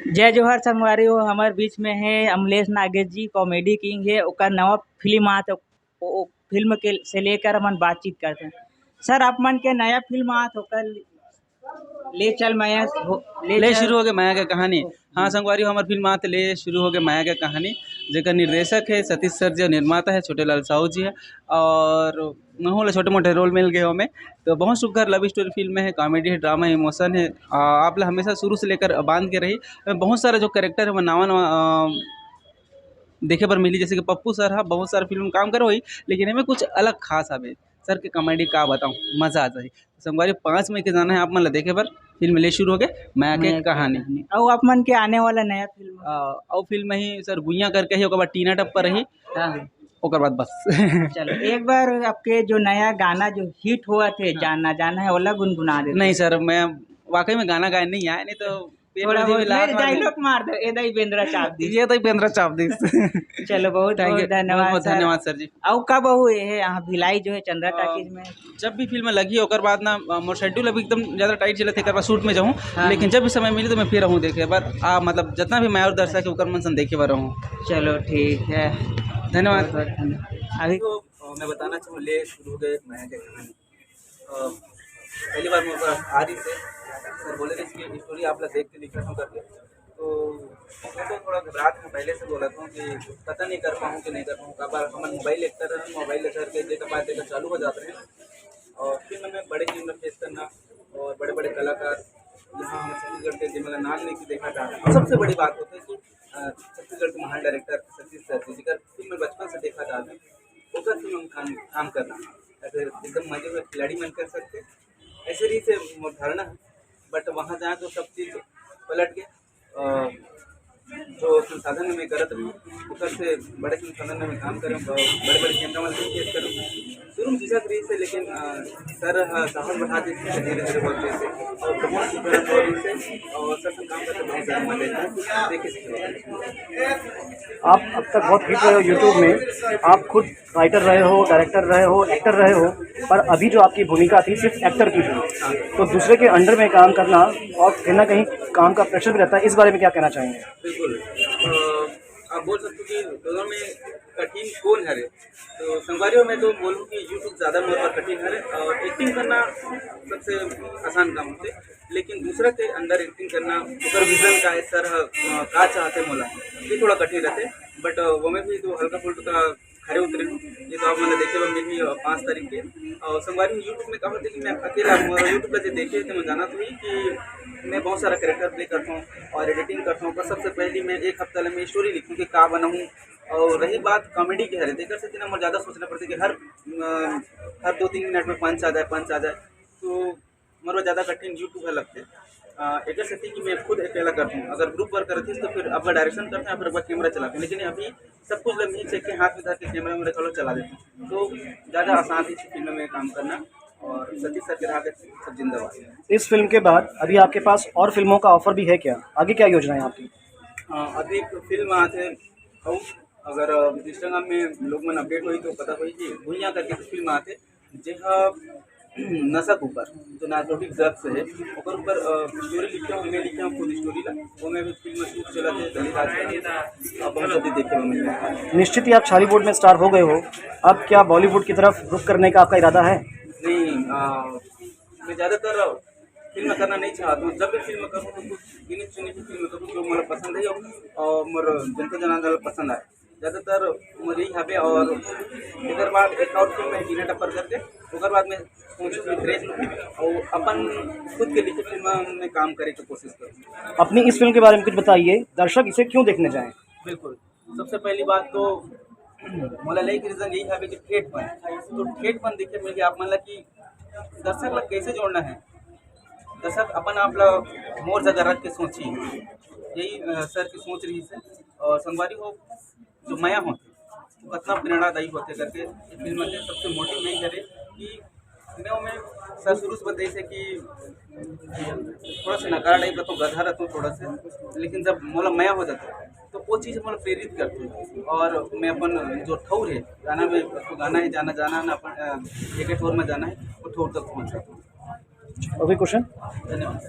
जय जोहर संगवारी हो। हमारे बीच में है अमलेश नागेश जी, कॉमेडी किंग है। ओकर नवा फिल्म आत ओ फिल्म के से लेकर हमन बातचीत करते हैं। सर आप मन के नया फिल्म आत ओकर ले चल माया ले शुरू हो गए माया के कहानी। हाँ संगवारी, हमार फिल्म आते ले शुरू हो गए माया के कहानी, जेकर निर्देशक है सतीश सर जी और निर्माता है छोटे लाल साहू जी है। और महूल छोटे मोटे रोल मिल गए हमें। तो बहुत सुघर लव स्टोरी फिल्म है, कॉमेडी है, ड्रामा है, इमोशन है। आप लोग हमेशा शुरू से लेकर बांध के रही। बहुत सारा जो कैरेक्टर है वो नवा नवा देखे पर मिली, जैसे कि पप्पू सर है बहुत सारा फिल्म में काम करो ही, लेकिन हमें कुछ अलग खास आवे। सर के कॉमेडी का बताऊँ, मजा आ जाए। संगवारी 5 मई के जाना है आप मन ला देखे पर। फिल्म ले शुरू हो गए माया के कहानी। और आप मन के आने वाला नया फिल्म और फिल्म ही सर गुइया करके ही, ओकर बाद टीना टप्पा रही, हाँ। ओकर बाद बस। चलो एक बार आपके जो नया गाना जो हिट हुआ थे जानना जाना है वाला गुनगुना दे। नहीं सर, मैं वाकई में गाना गाए नहीं आए, नहीं तो थोड़ा बहुत डायलॉग मार दो, एदा ही बेंद्रा चाप दी। ये तो बेंद्रा चाप दी। चलो बहुत बहुत धन्यवाद सर। धन्यवाद सर जी। और कब हो ये यहाँ भिलाई जो है चंद्रा टाकीज में? जब भी फिल्म लगी ओकर बाद ना मोर शेड्यूल अभी एकदम ज़्यादा टाइट चले थे, एक बार शूट में जाऊँ। हाँ। लेकिन जब भी समय मिले तो मैं फिर रहूँ देखे बार। मतलब जितना भी मैं और दर्शक ओकर मन सन देखे बार रहूँ। चलो ठीक है, धन्यवाद। अभी तो मैं बताना चाहूँ ले शुरू हो गए माया के कहानी। पहली बार मैं आदि से सर बोले थे इसकी स्टोरी आप लोग देख के लिख रहा हूँ करके। तो मैं तो थोड़ा घबराहट में पहले से बोला था कि पता नहीं कर पाऊँ कि नहीं कर पाऊँ। कबार हमारे मोबाइल देखता रहा, मोबाइल लेकर के देखा पाए देखा चालू हो जाते हैं। और फिल्म में बड़े टीम में फेस करना और बड़े बड़े कलाकार यहाँ हम छत्तीसगढ़ के जिम्मेदार नाम नहीं देखा जाता है। सबसे बड़ी बात होती है कि छत्तीसगढ़ के महान डायरेक्टर सतीश सर जी जिकर फिल्म में बचपन से देखा जाता है उनका फिल्म हम काम करना ऐसे एकदम मजे में खिलाड़ी मन कर सकते ऐसे ही से धारणा है। बट वहाँ जहाँ तो सब चीज़ पलट के जो संसाधन में मैं करत रही उधर से बड़े संसाधन में मैं काम करूँ, बड़े बड़े कैमरा वाले फेस करूँ। शुरू में झिझक रही से, लेकिन सर साहस बढ़ा दी धीरे धीरे बोलते से और बहुत से और सर से काम करते बहुत ज़्यादा मजा देखिए। आप अब तक बहुत हिट रहे हो यूट्यूब में, आप खुद राइटर रहे हो, डायरेक्टर रहे हो, एक्टर रहे हो, पर अभी जो आपकी भूमिका थी सिर्फ एक्टर की थी। तो दूसरे के अंडर में काम करना और कहीं ना कहीं काम का प्रेशर भी रहता है, इस बारे में क्या कहना चाहेंगे? बिल्कुल, आप बोल सकते हो कि दोनों में कठिन कौन है। तो संगवारियों में तो बोलूँ कि यूट्यूब ज़्यादा मोर पर कठिन है और एक्टिंग करना सबसे आसान काम होते, लेकिन दूसरा के अंदर एक्टिंग करना सुपरविजन का है सर का चाहते मोला ये थोड़ा कठिन रहते। बट वो में भी तो हल्का फुल्का खड़े उतरे ये तो आप मैंने देखे हुए मेरी 5 तारीख के। और संगवारी यूट्यूब में कहा था कि मैं अकेला यूट्यूब पर जो देखे थे मैं जाना तो ही कि मैं बहुत सारा कैरेक्टर प्ले करता हूँ और एडिटिंग करता हूँ। पर सबसे पहले मैं एक हफ्ता में स्टोरी लिखूँ कि का बनाऊँ। और रही बात कॉमेडी की है देकर से ना मुझे ज़्यादा सोचना पड़ता है कि हर 2-3 मिनट में पंच आ जाए तो मेरे ज़्यादा कठिन यूट्यूब है लगते। एक स्थिति कि मैं खुद अकेला करता हूँ, अगर ग्रुप वर्क करती तो फिर अब डायरेक्शन करते हैं फिर अब कैमरा चलाते हैं, लेकिन अभी सब कुछ लम्बी चेक के हाथ में धर के कैमरा में रखा चला देते हैं तो ज़्यादा आसान थी फिल्म में काम करना। और सतीश सर के रहा सब जिंदाबाद। इस फिल्म के बाद अभी आपके पास और फिल्मों का ऑफर भी है क्या? आगे क्या योजना है आपकी? अभी फिल्म आते और अगर इंस्टाग्राम में लोग मन अपडेट हुई तो पता हुई कि भूइया करके कुछ फिल्म आते जो नशा के ऊपर जो नार्कोटिक ड्रग्स है ओकर ऊपर स्टोरी लिखे हूँ, मैं लिखे हूँ खुद स्टोरी ला वो में भी फिल्म शूट चला थे दलित बहुत जल्दी देखे हुए मिले। निश्चित ही आप बॉलीवुड में स्टार हो गए हो, अब क्या बॉलीवुड की तरफ रुख करने का आपका इरादा है? नहीं, मैं ज़्यादातर फिल्म करना नहीं चाहता हूँ। जब भी फिल्म करूँ तो कुछ गिनी चुनी की फिल्म करूँ जो मुझे पसंद है और मोर जनता जनार्दन पसंद आए ज़्यादातर मुझे यही हबे। और इधर बाद एक और फिल्म है टीना टप्पर करके उधर बाद में सोच ड्रेस और अपन खुद के लिखे फिल्म में काम करे की कोशिश करूँ। अपनी इस फिल्म के बारे में कुछ बताइए, दर्शक इसे क्यों देखने जाएं? बिल्कुल, सबसे पहली बात तो मोला लई की रीज़न यही है कि ठेठपन तो ठेठपन देखे मिल गया आप मन कि दर्शक लोग कैसे जोड़ना है। दर्शक अपन आप लोग मोर जगह रख के सोची यही सर की सोच रही से। और संगवारी हो जो माया होते तो कितना प्रेरणादायी होते करके फिल्म के सबसे मोटिव नहीं करे कि मैं सर शुरू से बताई से कि थोड़ा सा नकार टाइप रहता गधा रहता थोड़ा सा, लेकिन जब मोला माया हो जाता तो वो चीज़ मोला प्रेरित करती और मैं अपन जो ठौर है गाना में तो गाना है जाना ना अपन एक ठौर में जाना है वो ठौर तक पहुँच जाता हूँ। अभी क्वेश्चन? धन्यवाद।